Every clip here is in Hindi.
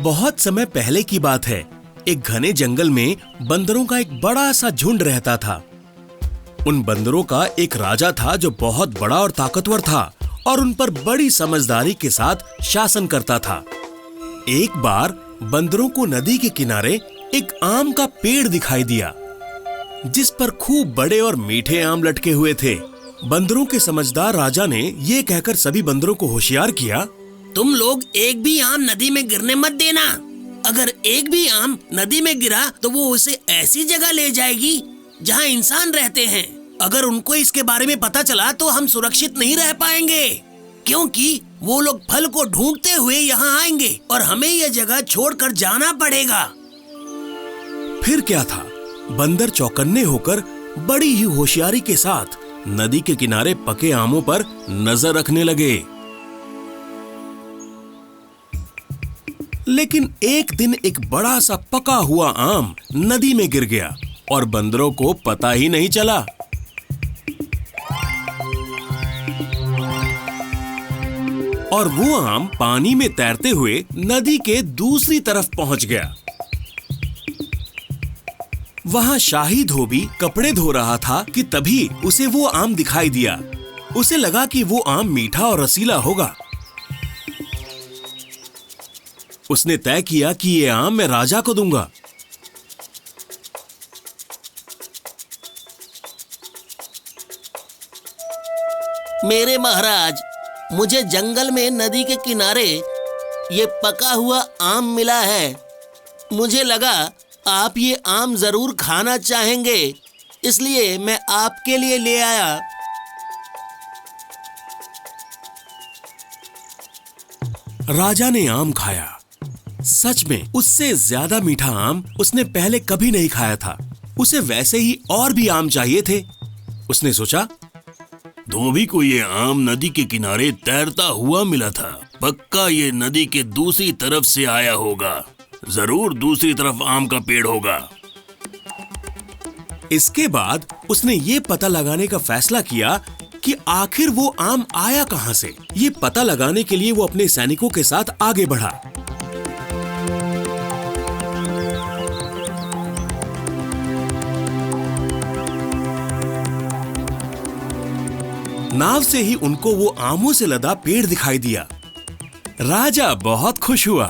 बहुत समय पहले की बात है। एक घने जंगल में बंदरों का एक बड़ा सा झुंड रहता था। उन बंदरों का एक राजा था जो बहुत बड़ा और ताकतवर था और उन पर बड़ी समझदारी के साथ शासन करता था। एक बार बंदरों को नदी के किनारे एक आम का पेड़ दिखाई दिया, जिस पर खूब बड़े और मीठे आम लटके हुए थे। बंदरों के समझदार राजा ने ये कहकर सभी बंदरों को होशियार किया, तुम लोग एक भी आम नदी में गिरने मत देना। अगर एक भी आम नदी में गिरा तो वो उसे ऐसी जगह ले जाएगी जहाँ इंसान रहते हैं। अगर उनको इसके बारे में पता चला तो हम सुरक्षित नहीं रह पाएंगे, क्योंकि वो लोग फल को ढूंढते हुए यहाँ आएंगे और हमें यह जगह छोड़कर जाना पड़ेगा। फिर क्या था, बंदर चौकन्ने होकर बड़ी ही होशियारी के साथ नदी के किनारे पके आमों पर नजर रखने लगे। लेकिन एक दिन एक बड़ा सा पका हुआ आम नदी में गिर गया और बंदरों को पता ही नहीं चला। और वो आम पानी में तैरते हुए नदी के दूसरी तरफ पहुंच गया। वहां शाही धोबी कपड़े धो रहा था कि तभी उसे वो आम दिखाई दिया। उसे लगा कि वो आम मीठा और रसीला होगा। उसने तय किया कि ये आम मैं राजा को दूंगा। मेरे महाराज, मुझे जंगल में नदी के किनारे ये पका हुआ आम मिला है। मुझे लगा आप ये आम जरूर खाना चाहेंगे, इसलिए मैं आपके लिए ले आया। राजा ने आम खाया। सच में उससे ज्यादा मीठा आम उसने पहले कभी नहीं खाया था। उसे वैसे ही और भी आम चाहिए थे। उसने सोचा, धोबी को ये आम नदी के किनारे तैरता हुआ मिला था। पक्का ये नदी के दूसरी तरफ से आया होगा। जरूर दूसरी तरफ आम का पेड़ होगा। इसके बाद उसने ये पता लगाने का फैसला किया कि आखिर वो आम आया कहां से। ये पता लगाने के लिए वो अपने सैनिकों के साथ आगे बढ़ा। नाव से ही उनको वो आमों से लदा पेड़ दिखाई दिया। राजा बहुत खुश हुआ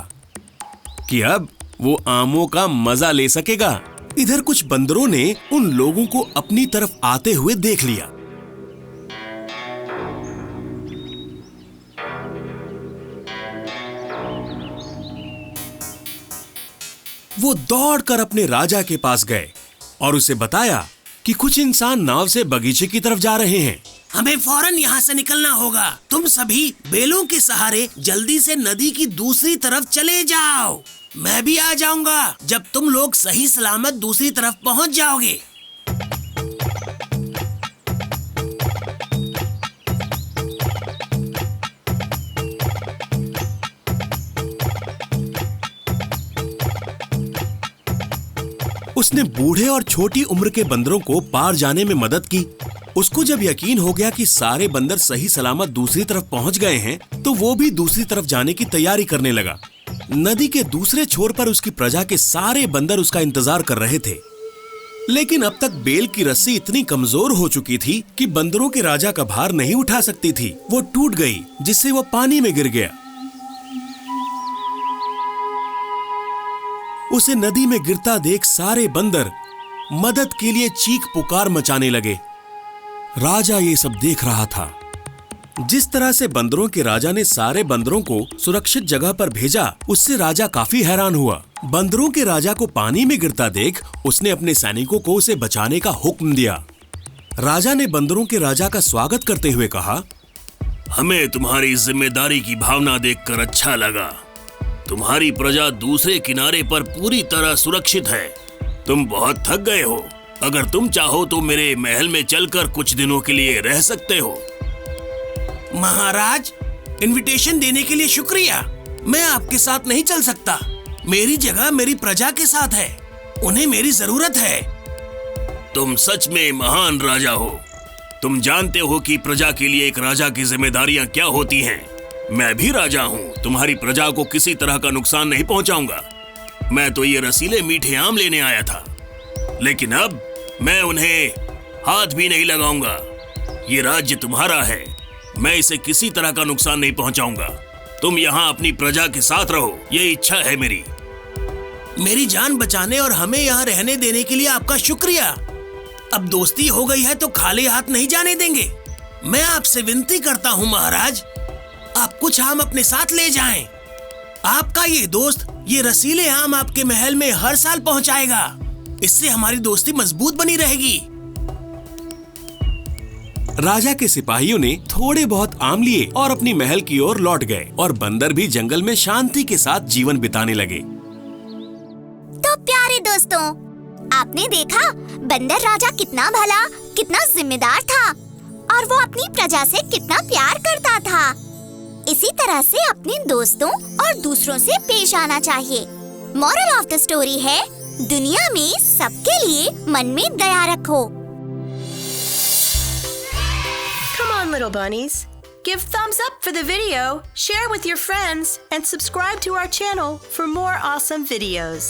कि अब वो आमों का मजा ले सकेगा। इधर कुछ बंदरों ने उन लोगों को अपनी तरफ आते हुए देख लिया। वो दौड़कर अपने राजा के पास गए और उसे बताया कि कुछ इंसान नाव से बगीचे की तरफ जा रहे हैं। हमें फौरन यहाँ से निकलना होगा। तुम सभी बेलों के सहारे जल्दी से नदी की दूसरी तरफ चले जाओ। मैं भी आ जाऊंगा जब तुम लोग सही सलामत दूसरी तरफ पहुँच जाओगे। उसने बूढ़े और छोटी उम्र के बंदरों को पार जाने में मदद की। उसको जब यकीन हो गया कि सारे बंदर सही सलामत दूसरी तरफ पहुंच गए हैं, तो वो भी दूसरी तरफ जाने की तैयारी करने लगा। नदी के दूसरे छोर पर उसकी प्रजा के सारे बंदर उसका इंतजार कर रहे थे। लेकिन अब तक बेल की रस्सी इतनी कमजोर हो चुकी थी कि बंदरों के राजा का भार नहीं उठा सकती थी। वो टूट गई, जिससे वो पानी में गिर गया। उसे नदी में गिरता देख सारे बंदर मदद के लिए चीख पुकार मचाने लगे। राजा ये सब देख रहा था। जिस तरह से बंदरों के राजा ने सारे बंदरों को सुरक्षित जगह पर भेजा, उससे राजा काफी हैरान हुआ। बंदरों के राजा को पानी में गिरता देख उसने अपने सैनिकों को उसे बचाने का हुक्म दिया। राजा ने बंदरों के राजा का स्वागत करते हुए कहा, हमें तुम्हारी जिम्मेदारी की भावना देखकर अच्छा लगा। तुम्हारी प्रजा दूसरे किनारे पर पूरी तरह सुरक्षित है। तुम बहुत थक गए हो। अगर तुम चाहो तो मेरे महल में चलकर कुछ दिनों के लिए रह सकते हो। महाराज, इनविटेशन देने के लिए शुक्रिया। मैं आपके साथ नहीं चल सकता। मेरी जगह मेरी प्रजा के साथ है। उन्हें मेरी जरूरत है। तुम सच में महान राजा हो। तुम जानते हो कि प्रजा के लिए एक राजा की जिम्मेदारियां क्या होती हैं। मैं भी राजा हूँ, तुम्हारी प्रजा को किसी तरह का नुकसान नहीं पहुँचाऊंगा। मैं तो ये रसीले मीठे आम लेने आया था, लेकिन अब मैं उन्हें हाथ भी नहीं लगाऊंगा। ये राज्य तुम्हारा है, मैं इसे किसी तरह का नुकसान नहीं पहुंचाऊंगा। तुम यहाँ अपनी प्रजा के साथ रहो, ये इच्छा है मेरी। मेरी जान बचाने और हमें यहाँ रहने देने के लिए आपका शुक्रिया। अब दोस्ती हो गई है तो खाली हाथ नहीं जाने देंगे। मैं आपसे विनती करता हूँ महाराज, आप कुछ आम अपने साथ ले जाएं। आपका ये दोस्त ये रसीले आम आपके महल में हर साल पहुँचाएगा। इससे हमारी दोस्ती मजबूत बनी रहेगी। राजा के सिपाहियों ने थोड़े बहुत आम लिए और अपनी महल की ओर लौट गए और बंदर भी जंगल में शांति के साथ जीवन बिताने लगे। तो प्यारे दोस्तों, आपने देखा बंदर राजा कितना भला, कितना जिम्मेदार था और वो अपनी प्रजा से कितना प्यार करता था। इसी तरह से अपने दोस्तों और दूसरों से पेश आना चाहिए। मोरल ऑफ द स्टोरी है, दुनिया में सबके लिए मन में दया रखो। Come on, little bunnies. Give thumbs up for the video, share with your friends, and subscribe to our channel for more awesome videos.